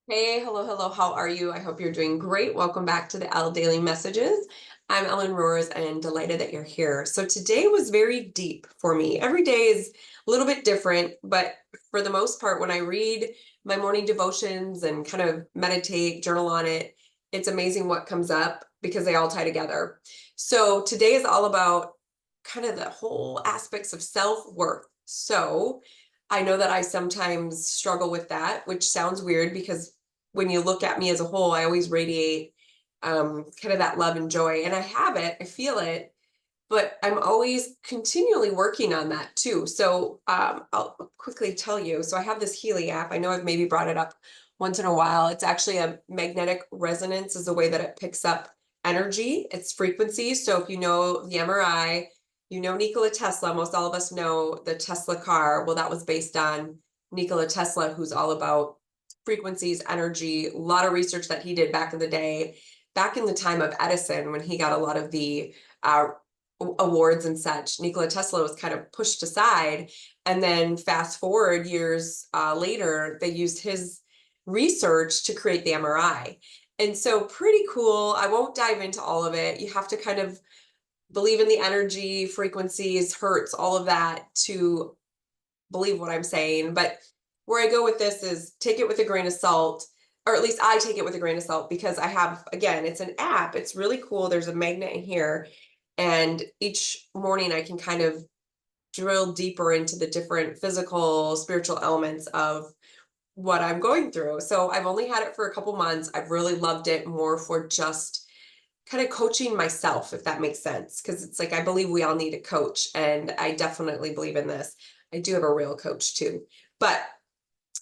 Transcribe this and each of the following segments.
Hey, hello, hello. How are you? I hope you're doing great. Welcome back to the Elle Daily Messages. I'm Ellen Roars and delighted that you're here. So today was very deep for me. Every day is a little bit different, but for the most part, when I read my morning devotions and kind of meditate, journal on it, it's amazing what comes up because they all tie together. So today is all about kind of the whole aspects of self-worth. So I know that I sometimes struggle with that, which sounds weird because when you look at me as a whole, I always radiate kind of that love and joy. And I have it, I feel it, but I'm always continually working on that too. So I'll quickly tell you. So I have this Healy app. I know I've maybe brought it up once in a while. It's actually a magnetic resonance, is the way that it picks up energy, it's frequency. So if you know the MRI, you know Nikola Tesla, most all of us know the Tesla car. Well, that was based on Nikola Tesla, who's all about frequencies, energy, a lot of research that he did back in the day, back in the time of Edison, when he got a lot of the awards and such. Nikola Tesla was kind of pushed aside. And then fast forward years later, they used his research to create the MRI. And so pretty cool. I won't dive into all of it. You have to kind of believe in the energy, frequencies, hertz, all of that to believe what I'm saying. But where I go with this is take it with a grain of salt, or at least I take it with a grain of salt because I have, again, it's an app. It's really cool. There's a magnet in here. And each morning I can kind of drill deeper into the different physical, spiritual elements of what I'm going through. So I've only had it for a couple months. I've really loved it more for just kind of coaching myself, if that makes sense. Because it's like I believe we all need a coach, and I definitely believe in this. I do have a real coach too. But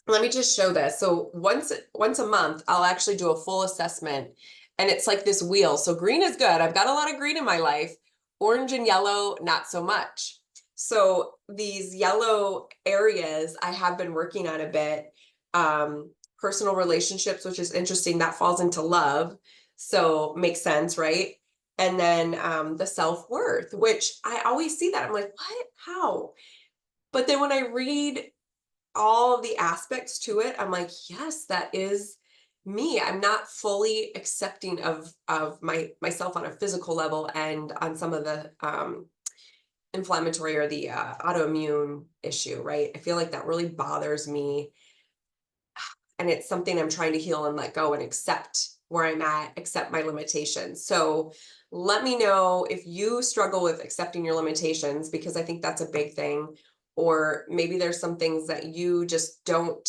let me just show this. So once a month, I'll actually do a full assessment, and it's like this wheel. So green is good. I've got a lot of green in my life. Orange and yellow, not so much. So these yellow areas I have been working on a bit. Personal relationships, which is interesting. That falls into love. So makes sense, right? And then the self-worth, which I always see that. I'm like, what? How? But then when I read all of the aspects to it, I'm like, yes, that is me. I'm not fully accepting of myself on a physical level and on some of the inflammatory or the autoimmune issue, right? I feel like that really bothers me, and it's something I'm trying to heal and let go and accept where I'm at, accept my limitations. So let me know if you struggle with accepting your limitations, because I think that's a big thing. Or maybe there's some things that you just don't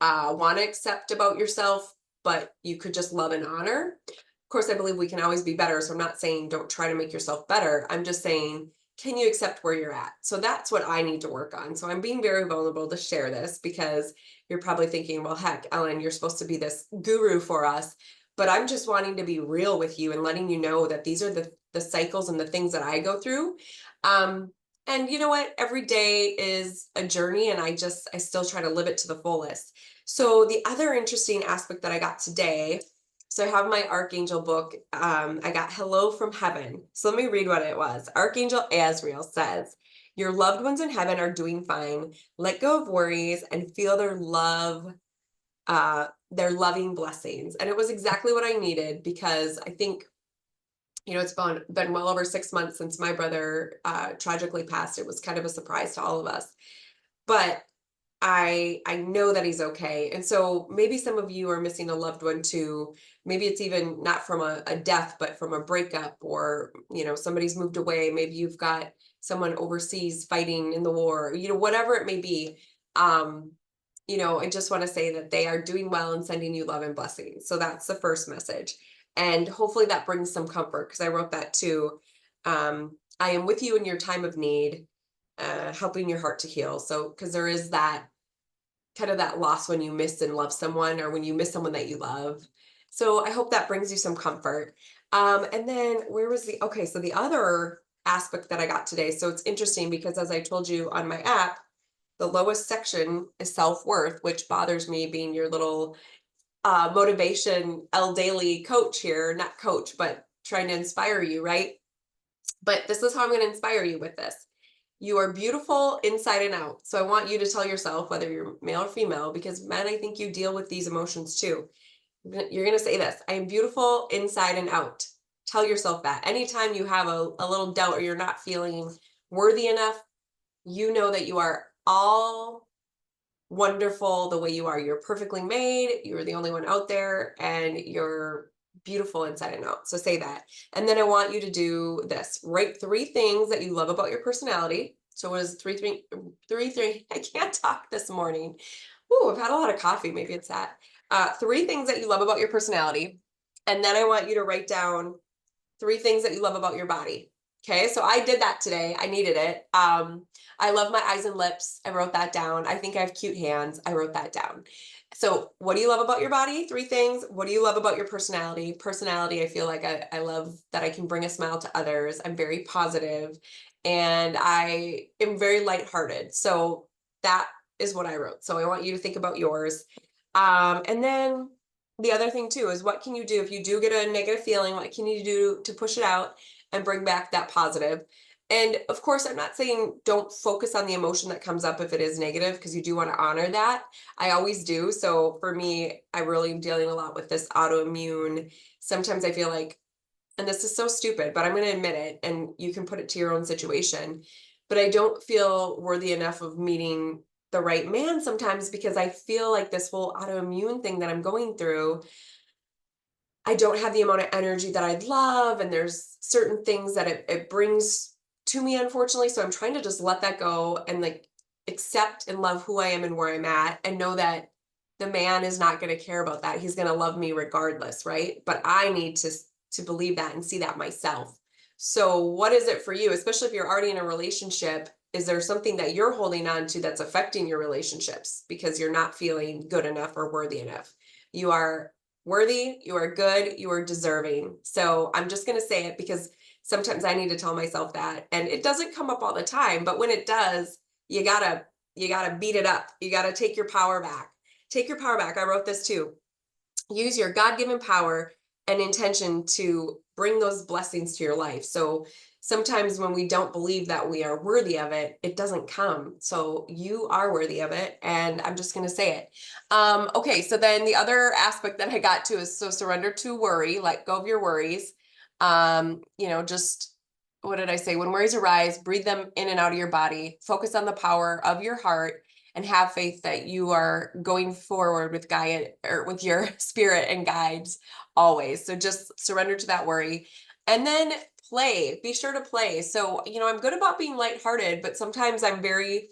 want to accept about yourself, but you could just love and honor. Of course, I believe we can always be better. So I'm not saying don't try to make yourself better. I'm just saying, can you accept where you're at? So that's what I need to work on. So I'm being very vulnerable to share this because you're probably thinking, well, heck, Ellen, you're supposed to be this guru for us. But I'm just wanting to be real with you and letting you know that these are the cycles and the things that I go through. And you know what? Every day is a journey, and I still try to live it to the fullest. So the other interesting aspect that I got today, so I have my Archangel book. I got Hello from Heaven. So let me read what it was. Archangel Azrael says, your loved ones in heaven are doing fine. Let go of worries and feel their love, their loving blessings. And it was exactly what I needed, because I think, it's been well over 6 months since my brother tragically passed. It was kind of a surprise to all of us. But I know that he's okay. And so maybe some of you are missing a loved one too. Maybe it's even not from a death, but from a breakup, or, somebody's moved away. Maybe you've got someone overseas fighting in the war, whatever it may be. I just want to say that they are doing well and sending you love and blessings. So that's the first message. And hopefully that brings some comfort, because I wrote that too. I am with you in your time of need, helping your heart to heal. So, because there is that kind of that loss when you miss and love someone, or when you miss someone that you love. So I hope that brings you some comfort. And then where was okay, so the other aspect that I got today. So it's interesting because, as I told you on my app, the lowest section is self-worth, which bothers me, being your little motivation L daily coach here, not coach, but trying to inspire you, right? But this is how I'm going to inspire you with this. You are beautiful inside and out. So I want you to tell yourself, whether you're male or female, because men, I think you deal with these emotions too. You're going to say this: I am beautiful inside and out. Tell yourself that. Anytime you have a little doubt or you're not feeling worthy enough, you know that you are all wonderful the way you are. You're perfectly made. You're the only one out there, and you're beautiful inside and out. So say that. And then I want you to do this. Write 3 things that you love about your personality. So what is three? I can't talk this morning. Ooh, I've had a lot of coffee. Maybe it's that. 3 things that you love about your personality. And then I want you to write down 3 things that you love about your body. Okay, so I did that today. I needed it. I love my eyes and lips. I wrote that down. I think I have cute hands. I wrote that down. So, what do you love about your body? 3 things. What do you love about your personality? Personality, I feel like I love that I can bring a smile to others. I'm very positive and I am very lighthearted. So, that is what I wrote. So, I want you to think about yours. And then the other thing too is, what can you do if you do get a negative feeling? What can you do to push it out and bring back that positive? And of course, I'm not saying don't focus on the emotion that comes up if it is negative, because you do want to honor that. I always do. So for me, I really am dealing a lot with this autoimmune. Sometimes I feel like, and this is so stupid, but I'm going to admit it, and you can put it to your own situation, but I don't feel worthy enough of meeting the right man sometimes, because I feel like this whole autoimmune thing that I'm going through, I don't have the amount of energy that I'd love. And there's certain things that it brings to me, unfortunately. So I'm trying to just let that go and like accept and love who I am and where I'm at, and know that the man is not going to care about that. He's going to love me regardless, right? But I need to believe that and see that myself. So what is it for you, especially if you're already in a relationship? Is there something that you're holding on to that's affecting your relationships because you're not feeling good enough or worthy enough? You are worthy, you are good, you are deserving. So I'm just going to say it because sometimes I need to tell myself that. And it doesn't come up all the time, but when it does, you got to beat it up. You got to take your power back. Take your power back. I wrote this too. Use your God-given power and intention to bring those blessings to your life. So sometimes when we don't believe that we are worthy of it, it doesn't come. So you are worthy of it. And I'm just going to say it. Okay. So then the other aspect that I got to is, so surrender to worry, let go of your worries. Just, what did I say? When worries arise, breathe them in and out of your body, focus on the power of your heart, and have faith that you are going forward with guide, or with your spirit and guides always. So just surrender to that worry. And then play. Be sure to play. So, I'm good about being lighthearted, but sometimes I'm very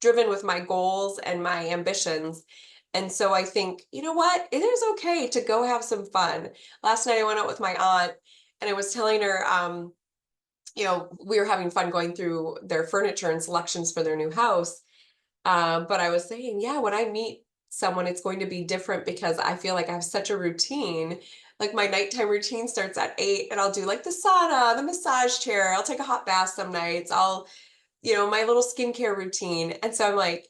driven with my goals and my ambitions. And so I think, you know what? It is okay to go have some fun. Last night I went out with my aunt and I was telling her, we were having fun going through their furniture and selections for their new house. But I was saying, yeah, when I meet someone, it's going to be different because I feel like I have such a routine. Like my nighttime routine starts at 8, and I'll do like the sauna, the massage chair. I'll take a hot bath some nights. My little skincare routine. And so I'm like,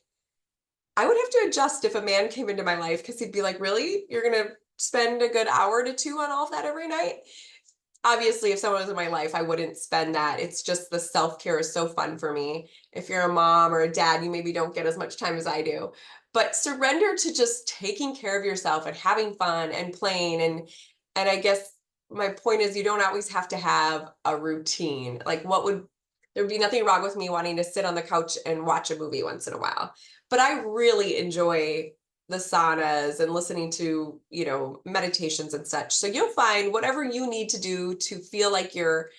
I would have to adjust if a man came into my life, because he'd be like, really? You're going to spend a good hour to 2 on all of that every night? Obviously, if someone was in my life, I wouldn't spend that. It's just the self-care is so fun for me. If you're a mom or a dad, you maybe don't get as much time as I do. But surrender to just taking care of yourself and having fun and playing. And I guess my point is, you don't always have to have a routine. Like, there would be nothing wrong with me wanting to sit on the couch and watch a movie once in a while. But I really enjoy the saunas and listening to, meditations and such. So you'll find whatever you need to do to feel like you're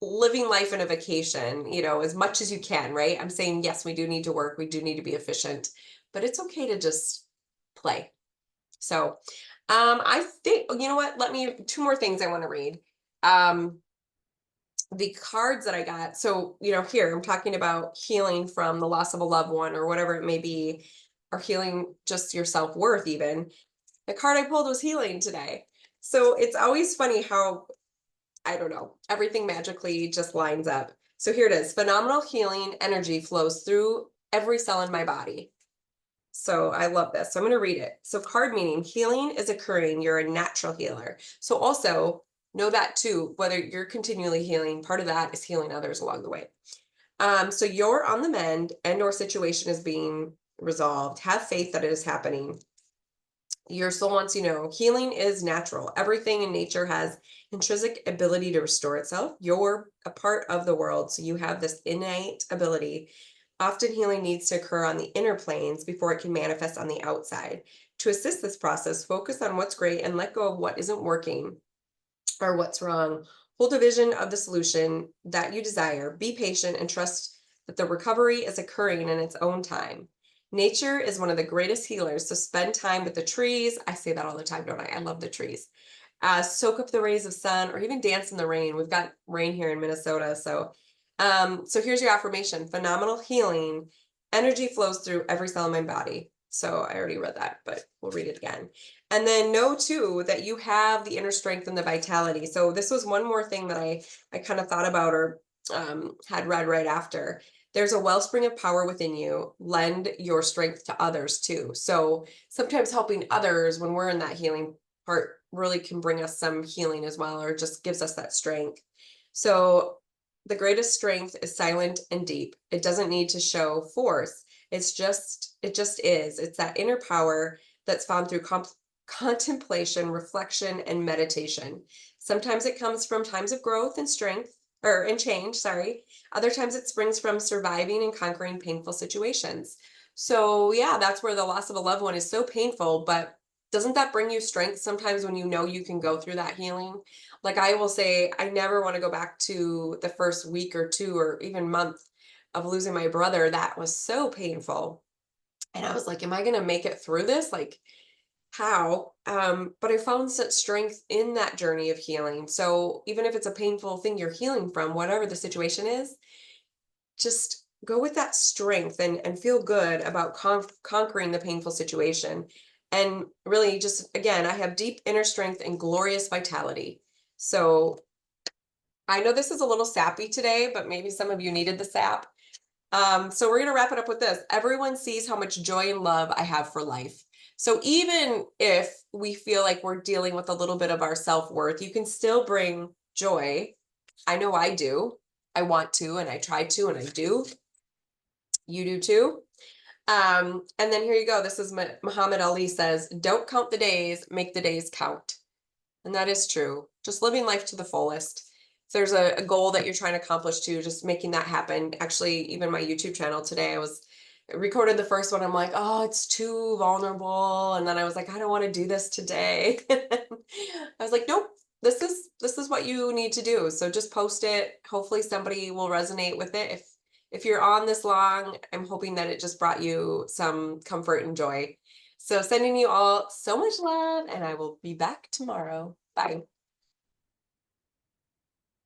living life in a vacation, as much as you can, right? I'm saying, yes, we do need to work. We do need to be efficient, but it's okay to just play. So, I think, you know what, 2 more things I want to read. The cards that I got. So, here I'm talking about healing from the loss of a loved one or whatever it may be, or healing just your self-worth even. The card I pulled was healing today. So it's always funny how, I don't know, everything magically just lines up. So here it is. Phenomenal healing energy flows through every cell in my body. So I love this. So I'm going to read it. So card meaning healing is occurring. You're a natural healer. So also know that too, whether you're continually healing, part of that is healing others along the way. So you're on the mend and or situation is being resolved. Have faith that it is happening. Your soul wants you to know healing is natural. Everything in nature has intrinsic ability to restore itself. You're a part of the world, so you have this innate ability. Often healing needs to occur on the inner planes before it can manifest on the outside. To assist this process, focus on what's great and let go of what isn't working or what's wrong. Hold a vision of the solution that you desire. Be patient and trust that the recovery is occurring in its own time. Nature is one of the greatest healers, so spend time with the trees. I say that all the time, don't I? I love the trees. Soak up the rays of sun or even dance in the rain. We've got rain here in Minnesota. So here's your affirmation: phenomenal healing. Energy flows through every cell in my body. So I already read that, but we'll read it again. And then know too that you have the inner strength and the vitality. So this was one more thing that I kind of thought about or had read right after. There's a wellspring of power within you. Lend your strength to others too. So sometimes helping others when we're in that healing part really can bring us some healing as well, or just gives us that strength. So the greatest strength is silent and deep. It doesn't need to show force. It just is. It's that inner power that's found through contemplation, reflection, and meditation. Sometimes it comes from times of growth and strength, or and change, sorry. Other times it springs from surviving and conquering painful situations. So yeah, that's where the loss of a loved one is so painful, but doesn't that bring you strength sometimes when you know you can go through that healing? Like I will say, I never want to go back to the first week or two or even month of losing my brother. That was so painful. And I was like, am I going to make it through this? Like, how? But I found such strength in that journey of healing. So even if it's a painful thing you're healing from, whatever the situation is, just go with that strength and feel good about conquering the painful situation. And really, just again, I have deep inner strength and glorious vitality. So I know this is a little sappy today, but maybe some of you needed the sap. So we're going to wrap it up with this. Everyone sees how much joy and love I have for life. So even if we feel like we're dealing with a little bit of our self-worth, you can still bring joy. I know I do. I want to, and I try to, and I do. You do too. And then here you go. This is Muhammad Ali says, don't count the days, make the days count. And that is true. Just living life to the fullest. If there's a goal that you're trying to accomplish too, just making that happen. Actually, even my YouTube channel today, I recorded the first one. I'm like, oh, it's too vulnerable. And then I was like, I don't want to do this today. I was like, nope, this is what you need to do. So just post it. Hopefully somebody will resonate with it. If you're on this long, I'm hoping that it just brought you some comfort and joy. So sending you all so much love, and I will be back tomorrow. Bye.